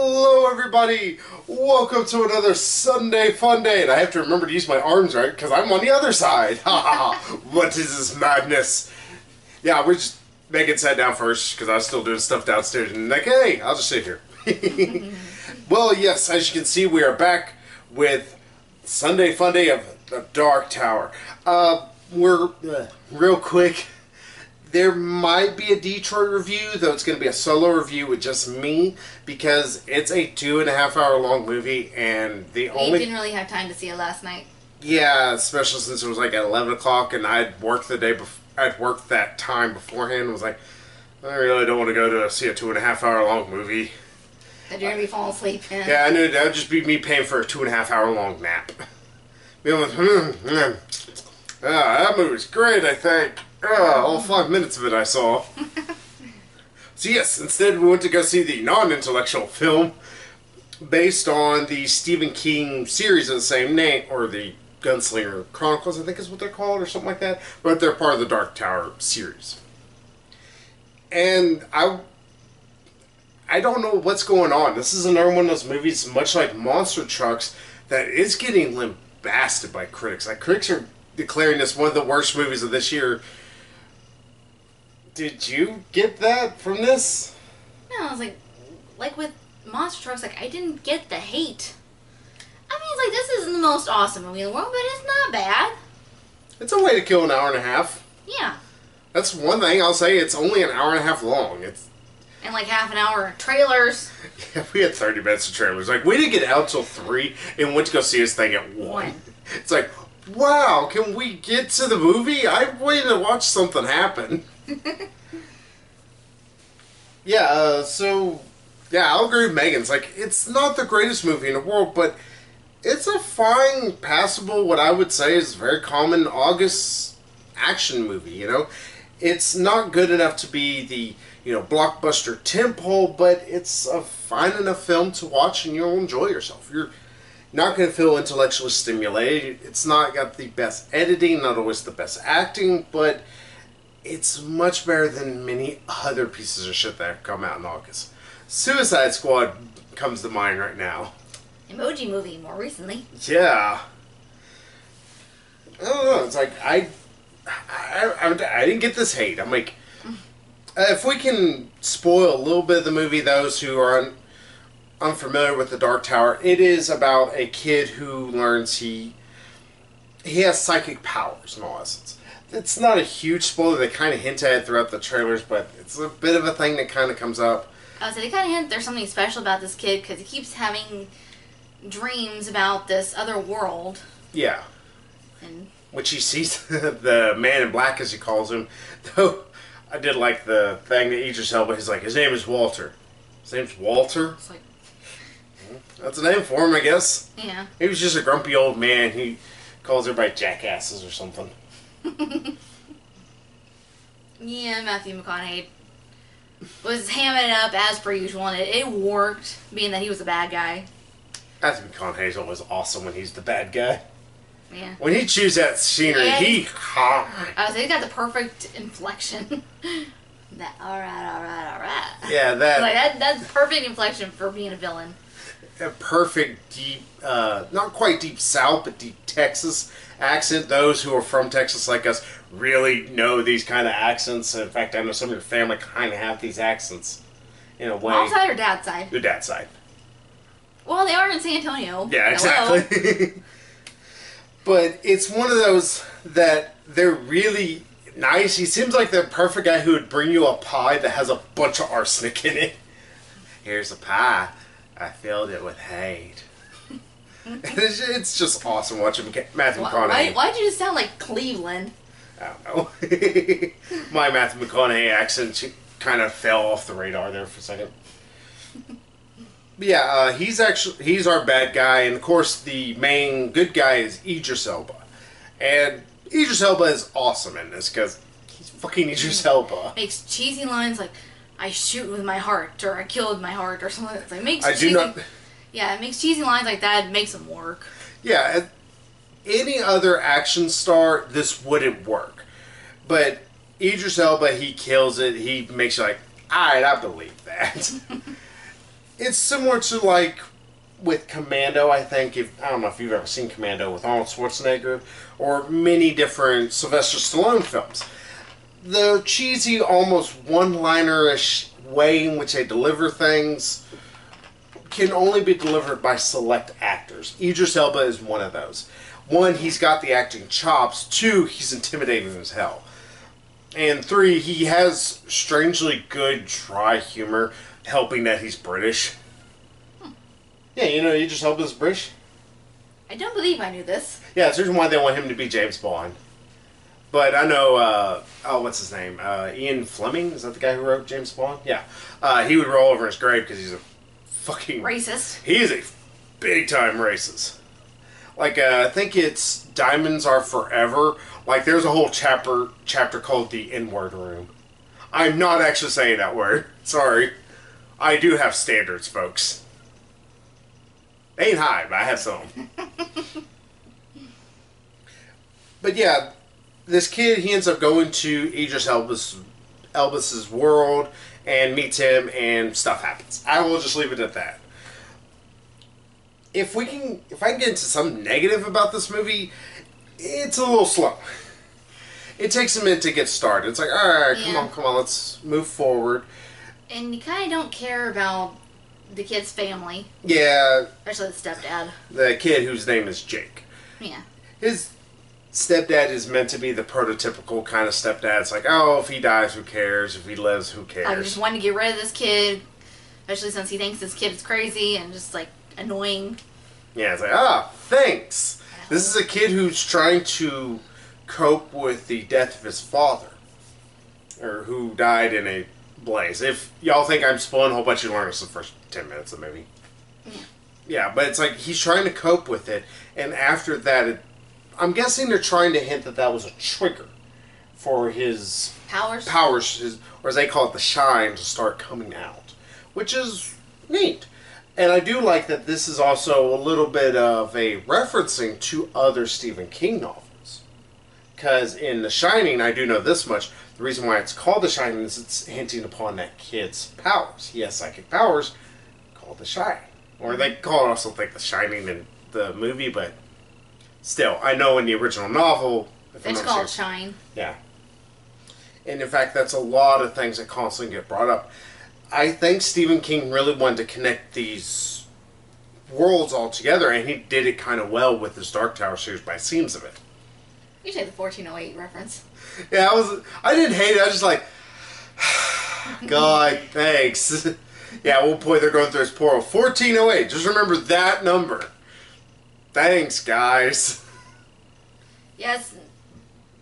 Hello everybody! Welcome to another Sunday Funday, and I have to remember to use my arms right because I'm on the other side. Ha ha ha! What is this madness? Yeah, Megan sat down first because I was still doing stuff downstairs, and like, hey, I'll just sit here. Well, yes, as you can see, we are back with Sunday Funday of the Dark Tower. We're real quick. There might be a Detroit review, though it's going to be a solo review with just me, because it's a 2.5 hour long movie, and we didn't really have time to see it last night. Yeah, especially since it was like at 11 o'clock, and I'd worked I'd worked that time beforehand, and was like, I really don't want to go to see a 2.5 hour long movie. That you're going to be falling asleep in. Yeah, I knew that would just be me paying for a 2.5 hour long nap. Being like, that movie's great, I think. All 5 minutes of it I saw. So yes, instead we went to go see the non-intellectual film based on the Stephen King series of the same name, or the Gunslinger Chronicles, I think is what they're called, or something like that. But they're part of the Dark Tower series. And I don't know what's going on. This is another one of those movies, much like Monster Trucks, that is getting lambasted by critics. Like, critics are declaring this one of the worst movies of this year. Did you get that from this? No, I was like with Monster Trucks, like, I didn't get the hate. I mean, it's like, this isn't the most awesome movie in the world, but it's not bad. It's a way to kill an hour and a half. Yeah. That's one thing I'll say. It's only an hour and a half long. And like half an hour of trailers. Yeah, we had 30 minutes of trailers. Like, we didn't get out till 3 and went to go see this thing at 1. It's like, wow, can we get to the movie? I waited to watch something happen. Yeah, I'll agree with Megan. It's like, it's not the greatest movie in the world, but it's a fine, passable, what I would say is very common August action movie, you know? It's not good enough to be the, blockbuster tentpole, but it's a fine enough film to watch and you'll enjoy yourself. You're not going to feel intellectually stimulated. It's not got the best editing, not always the best acting, but it's much better than many other pieces of shit that have come out in August. Suicide Squad comes to mind right now. Emjoi Movie more recently. Yeah. I don't know. It's like, I didn't get this hate. I'm like, if we can spoil a little bit of the movie, those who are unfamiliar with the Dark Tower, it is about a kid who learns he has psychic powers in all essence. It's not a huge spoiler. They kind of hint at it throughout the trailers, but it's a bit of a thing that kind of comes up. So they kind of hint there's something special about this kid because he keeps having dreams about this other world. Yeah. And which he sees the man in black, as he calls him. Though I did like the thing that Idris Elba, he's like, his name is Walter. His name's Walter? It's like, that's a name for him, I guess. Yeah. He was just a grumpy old man. He calls everybody jackasses or something. Yeah, Matthew McConaughey was hamming it up as per usual, and it worked, being that he was a bad guy. Matthew McConaughey's always awesome when he's the bad guy. Yeah. When he chews that scenery, he's got the perfect inflection. Alright. Yeah, that's perfect inflection for being a villain. A perfect deep, not quite deep South, but deep Texas accent. Those who are from Texas like us really know these kind of accents. In fact, I know some of your family kind of have these accents in a way. Mom's side or dad's side? Your dad's side. Well, they are in San Antonio. Yeah, exactly. But it's one of those that they're really nice. He seems like the perfect guy who would bring you a pie that has a bunch of arsenic in it. Here's a pie. I filled it with hate. It's just awesome watching Matthew McConaughey. Why'd you just sound like Cleveland? I don't know. My Matthew McConaughey accent kind of fell off the radar there for a second. But yeah, he's our bad guy, and of course the main good guy is Idris Elba. And Idris Elba is awesome in this because he's fucking Idris Elba. Makes cheesy lines like, I shoot with my heart, or I kill with my heart, or something. It's like, it makes cheesy lines like that, it makes them work. Yeah, any other action star, this wouldn't work. But Idris Elba, he kills it. He makes you like, alright, I believe that. It's similar to like with Commando. I think if I don't know if you've ever seen Commando with Arnold Schwarzenegger or many different Sylvester Stallone films. The cheesy, almost one-liner-ish way in which they deliver things can only be delivered by select actors. Idris Elba is one of those. One, he's got the acting chops. Two, he's intimidating as hell. And three, he has strangely good dry humor, helping that he's British. Yeah, you know, Idris Elba is British. I don't believe I knew this. Yeah, that's the reason why they want him to be James Bond. But I know, what's his name? Ian Fleming? Is that the guy who wrote James Bond? Yeah. He would roll over his grave because he's a fucking... Racist. He is a big-time racist. Like, I think it's Diamonds Are Forever. Like, there's a whole chapter called The N-Word Room. I'm not actually saying that word. Sorry. I do have standards, folks. Ain't high, but I have some. But yeah, this kid, he ends up going to Idris Elba's world and meets him, and stuff happens. I will just leave it at that. If I can get into something negative about this movie, it's a little slow. It takes a minute to get started. It's like, alright, come on, let's move forward. And you kind of don't care about the kid's family. Yeah. Especially the stepdad. The kid whose name is Jake. Yeah. His stepdad is meant to be the prototypical kind of stepdad. It's like, oh, if he dies, who cares? If he lives, who cares? I just wanted to get rid of this kid, especially since he thinks this kid is crazy and just, like, annoying. Yeah, it's like, thanks. This is a kid who's trying to cope with the death of his father. Or who died in a blaze. If y'all think I'm spoiling a whole bunch, you learn this in the first 10 minutes of the movie. Yeah, but it's like he's trying to cope with it, and after that, I'm guessing they're trying to hint that that was a trigger for his powers, or as they call it, the shine, to start coming out, which is neat. And I do like that this is also a little bit of a referencing to other Stephen King novels. Because in The Shining, I do know this much, the reason why it's called The Shining is it's hinting upon that kid's powers. He has psychic powers called The Shining. Or they call it also like The Shining in the movie, but still, I know in the original novel... It's called Shine. Yeah. And in fact, that's a lot of things that constantly get brought up. I think Stephen King really wanted to connect these worlds all together, and he did it kind of well with his Dark Tower series by seams of it. You take the 1408 reference. Yeah, I didn't hate it. I was just like, God, thanks. Yeah, at one point they're going through this portal. 1408. Just remember that number. Thanks, guys. Yes,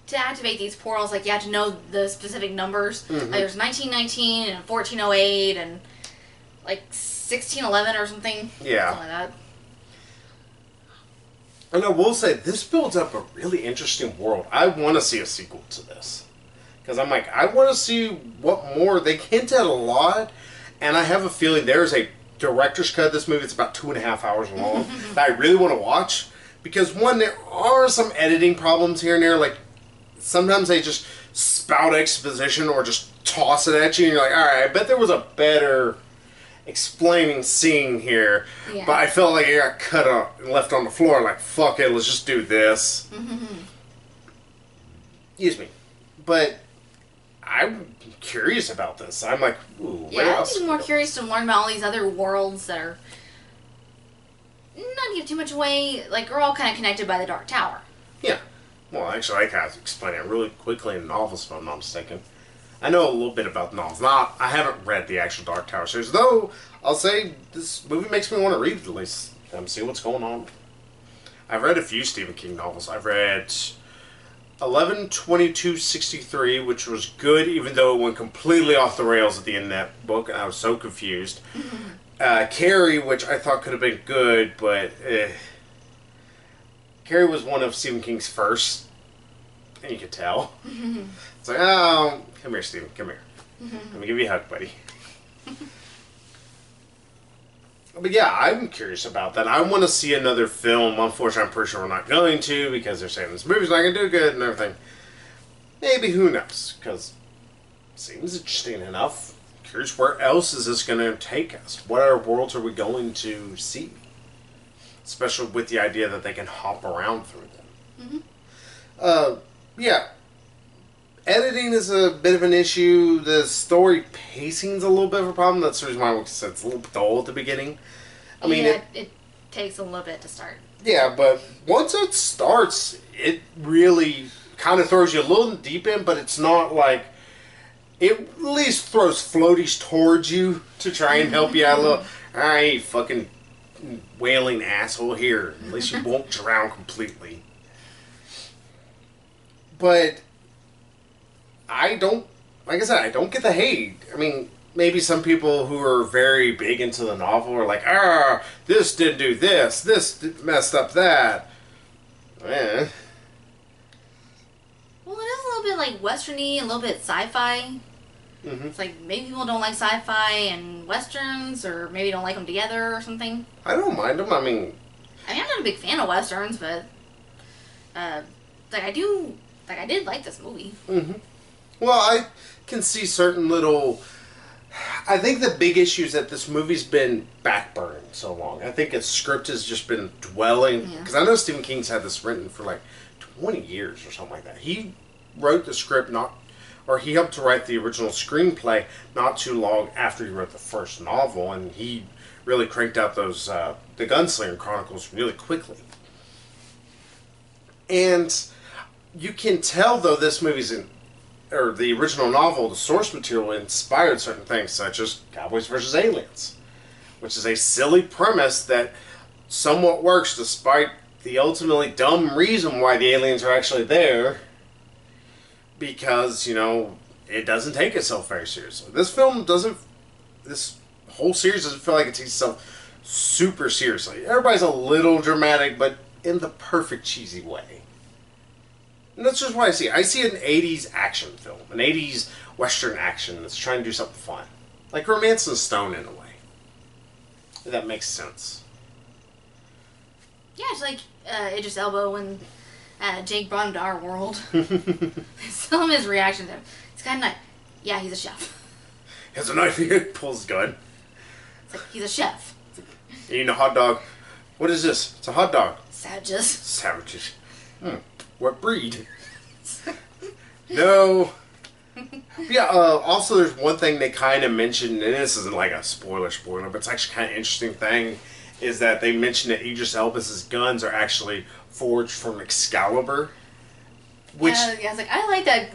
to activate these portals, like, you have to know the specific numbers. Mm-hmm. Like, there's 1919 and 1408 and, like, 1611 or something. Yeah. Something like that. And I will say, this builds up a really interesting world. I want to see a sequel to this. Because I'm like, I want to see what more. They hint at a lot, and I have a feeling there's a director's cut of this movie. It's about 2.5 hours long that I really want to watch. Because, one, there are some editing problems here and there. Like, sometimes they just spout exposition or just toss it at you, and you're like, alright, I bet there was a better explaining scene here. Yeah. But I felt like it got cut up and left on the floor. Like, fuck it, let's just do this. Excuse me. But I'm curious about this. I'm like, ooh, what else? I'm more curious to learn about all these other worlds that are, not give too much away, like, are all kind of connected by the Dark Tower. Yeah. Well, actually, I kind of explain it really quickly in the novels, if I'm not mistaken. I know a little bit about the novels. I haven't read the actual Dark Tower series, though I'll say this movie makes me want to read it at least. See what's going on. I've read a few Stephen King novels. I've read 11/22/63, which was good, even though it went completely off the rails at the end of that book, and I was so confused. Carrie, which I thought could have been good, but Carrie was one of Stephen King's first, and you could tell. It's like, oh, come here, Stephen, come here. Let me give you a hug, buddy. But yeah, I'm curious about that. I want to see another film. Unfortunately, I'm pretty sure we're not going to, because they're saying this movie's not going to do good and everything. Maybe, who knows? Because it seems interesting enough. curious, where else is this going to take us? What other worlds are we going to see? Especially with the idea that they can hop around through them. Yeah. Editing is a bit of an issue. The story pacing's a little bit of a problem. That's the reason why I said it's a little dull at the beginning. I mean, it takes a little bit to start. Yeah, but once it starts, it really kind of throws you a little deep in, but it's not like... It at least throws floaties towards you to try and help you out a little. Alright, you fucking wailing asshole, here. At least you won't drown completely. But I don't... Like I said, I don't get the hate. I mean, maybe some people who are very big into the novel are like, this didn't do this messed up that. Eh. Well, it is a little bit like westerny, a little bit sci-fi. Mm-hmm. It's like maybe people don't like sci-fi and westerns, or maybe don't like them together or something. I don't mind them. I mean, I'm not a big fan of westerns, but I did like this movie. Mm-hmm. Well, I can see certain little... I think the big issue is that this movie's been backburned so long. I think its script has just been dwelling... Because I know Stephen King's had this written for like 20 years or something like that. He wrote the script he helped to write the original screenplay not too long after he wrote the first novel, and he really cranked out those the Gunslinger Chronicles really quickly. And you can tell, though, this movie's or the original novel, the source material, inspired certain things, such as Cowboys vs. Aliens, which is a silly premise that somewhat works despite the ultimately dumb reason why the aliens are actually there. Because, it doesn't take itself very seriously. This whole series doesn't feel like it takes itself super seriously. Everybody's a little dramatic, but in the perfect cheesy way. And that's just what I see. I see an 80s action film. An 80s Western action that's trying to do something fun. Like Romancing the Stone, in a way. If that makes sense. Yeah, it's like Idris Elba when... Jake brought him to our world. Some of his reaction to him. He's got a knife. Yeah, he's a chef. He has a knife. He pulls his gun. It's like, he's a chef. Eating a hot dog. What is this? It's a hot dog. Savages. What breed? No. Yeah, also there's one thing they kind of mentioned, and this isn't like a spoiler, but it's actually kind of interesting thing, is that they mentioned that Idris Elba's guns are actually forged from Excalibur. Which I was like, I like that.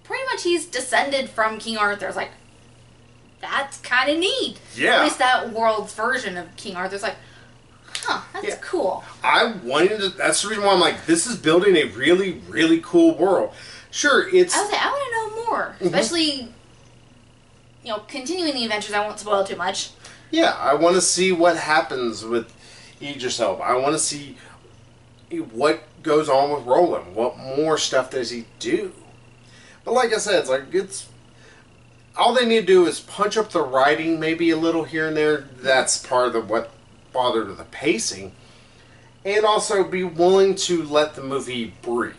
Pretty much he's descended from King Arthur. I was like, that's kind of neat. Yeah. At least that world's version of King Arthur's like, that's cool. That's the reason why I'm like, this is building a really, really cool world. Sure, it's... I want to know more. Especially, continuing the adventures. I won't spoil too much. Yeah, I want to see what happens with Idris Elba. I want to see what goes on with Roland. What more stuff does he do? But like I said, it's all they need to do is punch up the writing maybe a little here and there. That's part of what bothered with the pacing. And also be willing to let the movie breathe.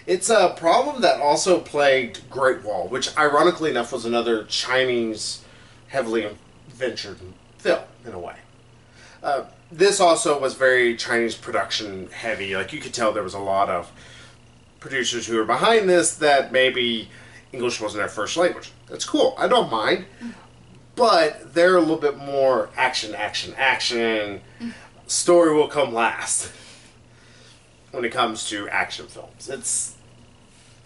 It's a problem that also plagued Great Wall, which ironically enough was another Chinese heavily ventured film in a way. This also was very Chinese production heavy. Like, you could tell there was a lot of producers who were behind this that maybe English wasn't their first language. That's cool. I don't mind. But they're a little bit more action. Story will come last when it comes to action films. It's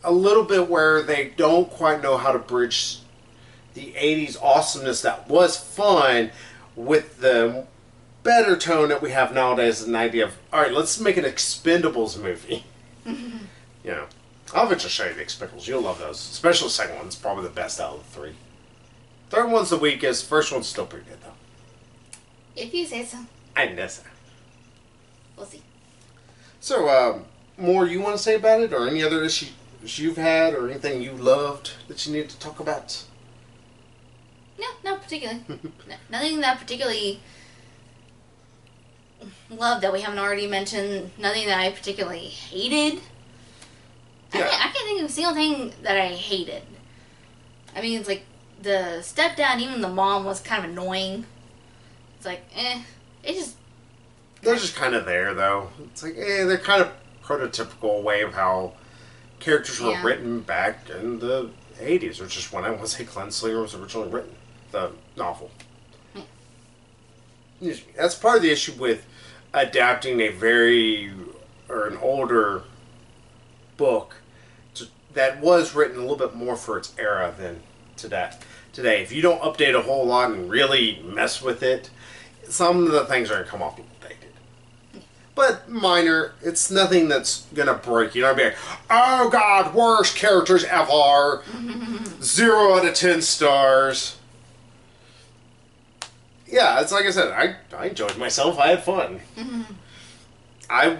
a little bit where they don't quite know how to bridge the 80s awesomeness that was fun with the better tone that we have nowadays, an idea of, alright, let's make an Expendables movie. I'll eventually show you the Expendables. You'll love those. Especially the second one's probably the best out of the three. Third one's the weakest. First one's still pretty good, though. If you say so. I know so. We'll see. So, more you want to say about it? Or any other issues you've had? Or anything you loved that you need to talk about? No, not particularly. Nothing that particularly loved that we haven't already mentioned. Nothing that I particularly hated. Yeah. I can't think of a single thing that I hated. I mean, it's like the stepdad and even the mom was kind of annoying. It's like, it just... They're just kind of there, though. It's like, they're kind of prototypical way of how characters were written back in the 80s, which is when I want to say Glenn Slinger was originally written, the novel. Yeah. That's part of the issue with adapting an older book that was written a little bit more for its era than today. If you don't update a whole lot and really mess with it, some of the things are going to come off dated. But minor, it's nothing that's going to break you. You're not be like, oh god, worst characters ever. 0 out of 10 stars. Yeah, it's like I said, I enjoyed myself. I had fun. I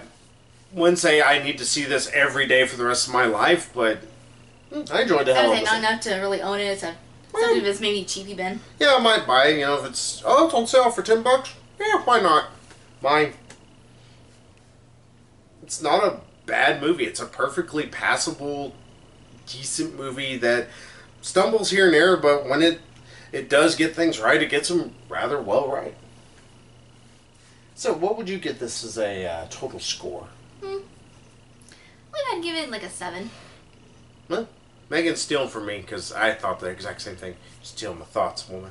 wouldn't say I need to see this every day for the rest of my life, but I enjoyed the hell out of it. Not enough to really own it. So something that's maybe cheapy bin. Yeah, I might buy it, if it's on sale for $10. Yeah, why not? Mine. It's not a bad movie. It's a perfectly passable, decent movie that stumbles here and there, but when it does get things right, it gets them rather well right. So, what would you get this as a total score? I'd give it like a 7. Well, Megan's stealing from me because I thought the exact same thing. Stealing my thoughts, woman.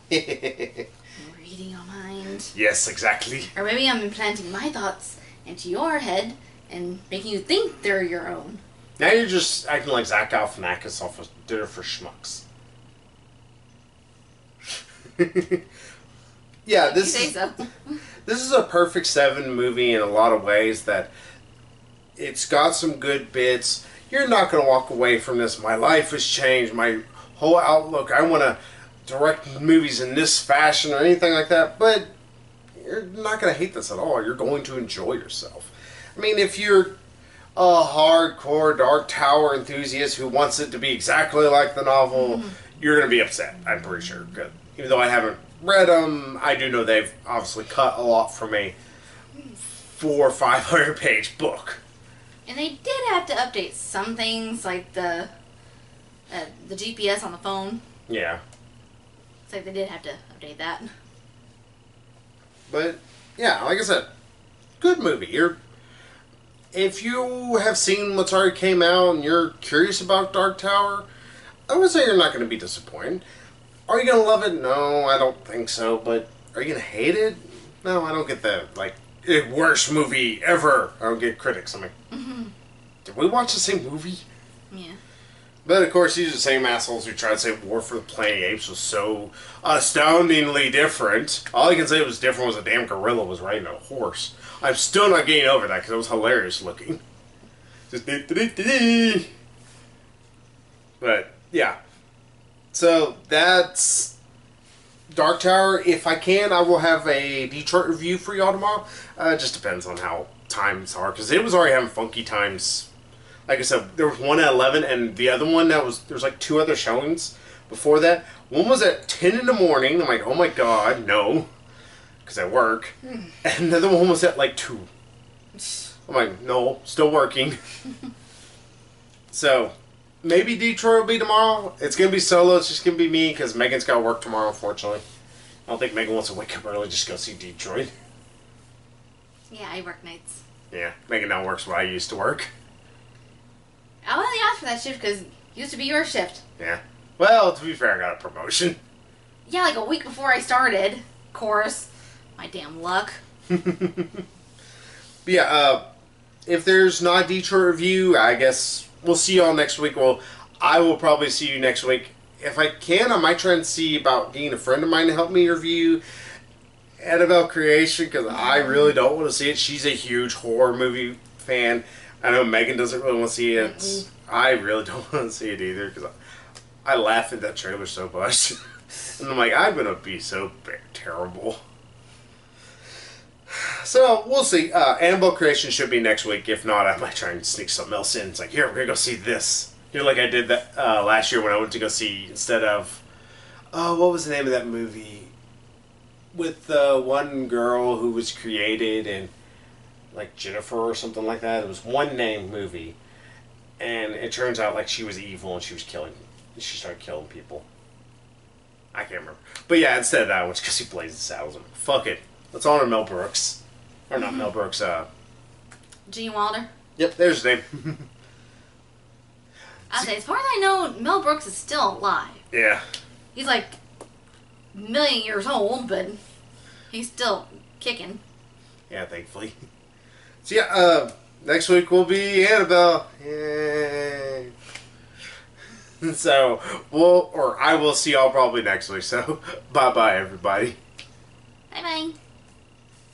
Reading your mind. Yes, exactly. Or maybe I'm implanting my thoughts into your head and making you think they're your own. Now you're just acting like Zach Galifianakis off of Dinner for Schmucks. Yeah, this is a perfect 7 movie in a lot of ways. That it's got some good bits. You're not going to walk away from this. My life has changed. My whole outlook. I want to direct movies in this fashion or anything like that. But you're not going to hate this at all. You're going to enjoy yourself. I mean, if you're a hardcore Dark Tower enthusiast who wants it to be exactly like the novel, you're going to be upset. I'm pretty sure. Good. Even though I haven't read them, I do know they've obviously cut a lot from a 400 or 500 page book. And they did have to update some things, like the GPS on the phone. Yeah. It's like they did have to update that. But yeah, like I said, good movie. If you have seen what's already came out and you're curious about Dark Tower, I would say you're not going to be disappointed. Are you going to love it? No, I don't think so. But are you going to hate it? No, I don't get that. Like, worst movie ever. I don't get critics. I'm like, did we watch the same movie? Yeah. But of course, these are the same assholes who tried to say War for the Planet of the Apes was so astoundingly different. All I can say was different was a damn gorilla was riding a horse. I'm still not getting over that because it was hilarious looking. Just But yeah. So that's Dark Tower. If I can, I will have a Detroit review for y'all tomorrow. It just depends on how times are, because it was already having funky times. Like I said, there was one at 11, and the other one there was like 2 other showings before that. One was at 10 in the morning. I'm like, oh my god, no, because I work. And the other one was at like 2. I'm like, no, still working. So maybe Detroit will be tomorrow. It's going to be solo. It's just going to be me because Megan's got to work tomorrow, unfortunately. I don't think Megan wants to wake up early just to go see Detroit. Yeah, I work nights. Yeah, Megan now works where I used to work. I only asked for that shift because it used to be your shift. Yeah. Well, to be fair, I got a promotion. Yeah, like a week before I started. Of course. My damn luck. But yeah, if there's not a Detroit review, I guess we'll see y'all next week. Well, I will probably see you next week. If I can, I might try and see about getting a friend of mine to help me review Annabelle Creation, because I really don't want to see it. She's a huge horror movie fan. I know Megan doesn't really want to see it. I really don't want to see it either, because I laughed at that trailer so much. And I'm like, I'm going to be so terrible. So, we'll see. Annabelle Creation should be next week. If not, I might try and sneak something else in. It's like, here, we're going to go see this. Like I did that last year when I went to go see, instead of... what was the name of that movie? With the one girl who was created and... like Jennifer or something like that. It was one name movie. And it turns out like she was evil and she was killing She started killing people. I can't remember. But yeah, instead of that one, it's because he plays the saddles. I'm like, fuck it. Let's honor Mel Brooks. Or not Mel Brooks, Gene Wilder. Yep, there's his name. I say, as far as I know, Mel Brooks is still alive. Yeah. He's like a million years old, but he's still kicking. Yeah, thankfully. So yeah, next week will be Annabelle. Yay. So, I will see y'all probably next week. So, bye-bye, everybody. Bye-bye.